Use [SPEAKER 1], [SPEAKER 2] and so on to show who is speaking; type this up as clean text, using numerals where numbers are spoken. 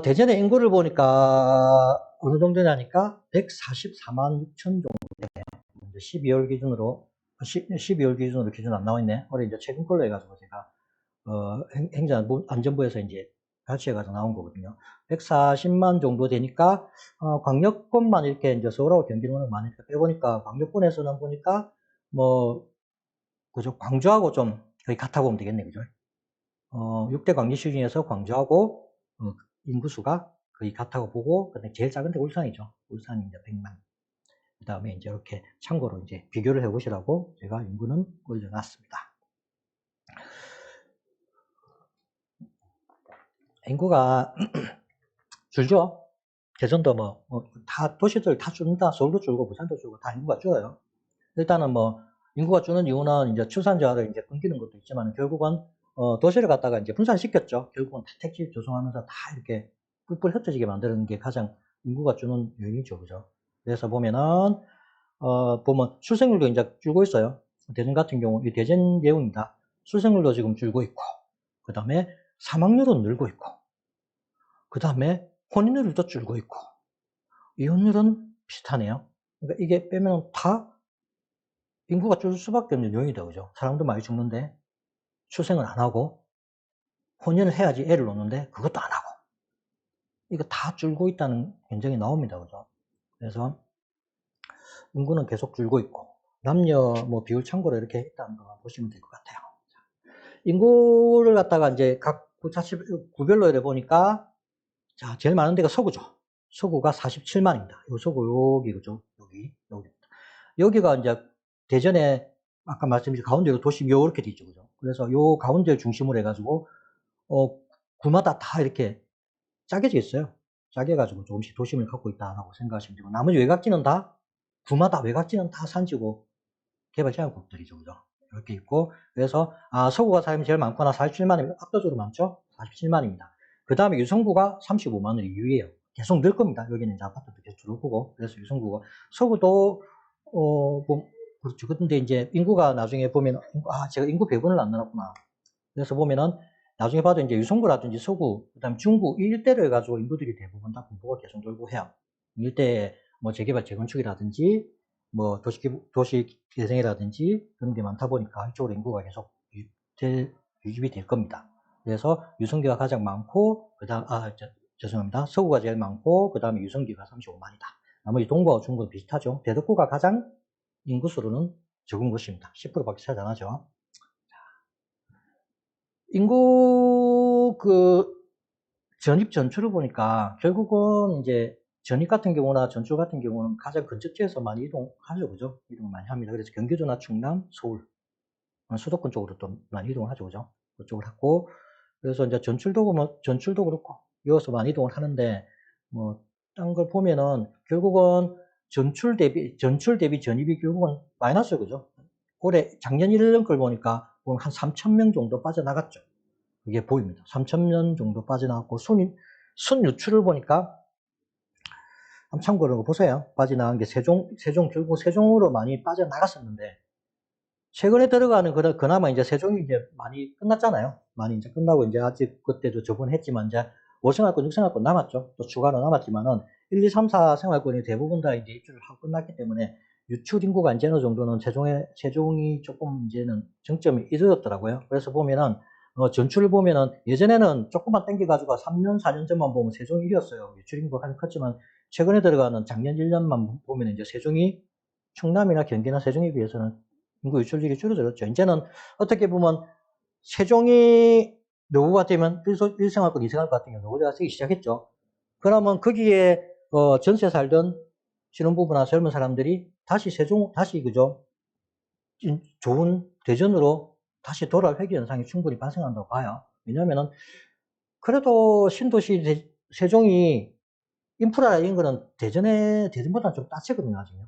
[SPEAKER 1] 대전의 인구를 보니까 어느 정도 되냐니까 144만 6천 정도 되네요. 12월 기준으로, 12월 기준으로 기준 안 나와 있네. 올해 이제 최근 걸로 해가지고 제가, 행정안전부에서 이제 같이 해가지고 나온 거거든요. 140만 정도 되니까, 광역권만 이렇게 이제 서울하고 경기도는 많이 빼보니까, 광역권에서는 보니까, 뭐, 그죠. 광주하고 좀 거의 같아 보면 되겠네. 그죠. 6대 광역시 중에서 광주하고, 인구수가 거의 같다고 보고, 근데 제일 작은 데 울산이죠. 울산이 이제 100만. 그 다음에 이제 이렇게 참고로 이제 비교를 해 보시라고 제가 인구는 올려놨습니다. 인구가 줄죠? 개선도 다 도시들 다 줄는다. 서울도 줄고 부산도 줄고 다 인구가 줄어요. 일단은 인구가 주는 이유는 이제 출산자를 이제 끊기는 것도 있지만 결국은 도시를 갖다가 이제 분산시켰죠. 결국은 다 택지 조성하면서 다 이렇게 뿔뿔 흩어지게 만드는 게 가장 인구가 주는 요인이죠. 그죠? 그래서 보면은 보면 출생률도 이제 줄고 있어요. 대전 같은 경우, 이 대전 예우입니다. 출생률도 지금 줄고 있고, 그 다음에 사망률은 늘고 있고, 그 다음에 혼인율도 줄고 있고, 이혼율은 비슷하네요. 그러니까 이게 빼면 다 인구가 줄 수밖에 없는 요인이다, 그죠? 사람도 많이 죽는데, 출생을 안 하고, 혼인을 해야지 애를 놓는데, 그것도 안 하고, 이거 다 줄고 있다는 견적이 나옵니다, 그죠? 그래서, 인구는 계속 줄고 있고, 남녀 비율 참고로 이렇게 했다는 거 보시면 될 것 같아요. 인구를 갖다가 이제 각 구차시 구별로 해 보니까, 자, 제일 많은 데가 서구죠. 서구가 47만입니다. 요 서구, 여기, 그죠? 여기. 여기가 이제 대전에, 아까 말씀드린 가운데 도심 요렇게 돼 있죠. 그죠? 그래서 요 가운데를 중심으로 해가지고, 구마다 다 이렇게 짜게져 있어요. 짜게가지고 조금씩 도심을 갖고 있다라고 생각하시면 되고, 나머지 외곽지는 다, 구마다 외곽지는 다 산지고, 개발 제한국들이죠. 그죠? 이렇게 있고, 그래서, 서구가 사람이 제일 많구나. 47만이면 압도적으로 많죠? 47만입니다. 그 다음에 유성구가 35만원이 유예요. 계속 늘 겁니다. 여기는 이제 아파트도 계속 줄 거고. 그래서 유성구가. 서구도, 그렇죠. 근데 이제 인구가 나중에 보면, 제가 인구 배분을 안 넣었구나. 그래서 보면은, 나중에 봐도 이제 유성구라든지 서구, 그 다음에 중구, 이 일대를 해가지고 인구들이 대부분 다 분포가 계속 돌고 해요. 일대에 재개발, 재건축이라든지, 도시 개성이라든지 그런 게 많다 보니까 이쪽으로 인구가 계속 유입이 될 겁니다. 그래서 유성기가 가장 많고, 죄송합니다. 서구가 제일 많고, 그 다음에 유성기가 35만이다. 나머지 동구와 중구는 비슷하죠. 대덕구가 가장 인구수로는 적은 곳입니다. 10%밖에 차지 안 하죠. 인구, 전입 전출을 보니까 결국은 이제 전입 같은 경우나 전출 같은 경우는 가장 근접지에서 많이 이동하죠. 그죠? 이동을 많이 합니다. 그래서 경기도나 충남, 서울, 수도권 쪽으로 또 많이 이동을 하죠. 그죠? 그쪽을 하고, 그래서 이제 전출도 보면, 전출도 그렇고, 이어서 많이 이동을 하는데, 딴 걸 보면은, 결국은 전출 대비 전입이 결국은 마이너스, 그죠? 작년 1년 걸 보니까 한 3,000명 정도 빠져나갔죠. 이게 보입니다. 3,000명 정도 빠져나갔고, 순유출을 보니까, 한번 참고로 보세요. 빠져나간 게 결국 세종으로 많이 빠져나갔었는데, 최근에 들어가는 그나마 이제 세종이 이제 많이 끝났잖아요. 많이 이제 끝나고 이제 아직 그때도 저번에 했지만 이제 5생활권, 6생활권 남았죠. 또 추가로 남았지만은 1, 2, 3, 4 생활권이 대부분 다 이제 입주를 하고 끝났기 때문에 유출 인구가 이제 어느 정도는 세종이 조금 이제는 정점이 이르렀더라고요. 그래서 보면은 전출을 보면은 예전에는 조금만 땡겨가지고 3년, 4년 전만 보면 세종이 이겼어요. 유출 인구가 가장 컸지만 최근에 들어가는 작년 1년만 보면 이제 세종이 충남이나 경기나 세종에 비해서는 인구 유출률이 줄어들었죠. 이제는 어떻게 보면 세종이 노후가 되면 1생활권, 2생활권 같은 경우 노후자가 쓰기 시작했죠. 그러면 거기에 전세 살던 신혼부부나 젊은 사람들이 다시 그죠? 좋은 대전으로 다시 돌아올 회귀 현상이 충분히 발생한다고 봐요. 왜냐면은 그래도 신도시 세종이 인프라 이런 거는 대전보다는 좀 따지거든요, 나중에.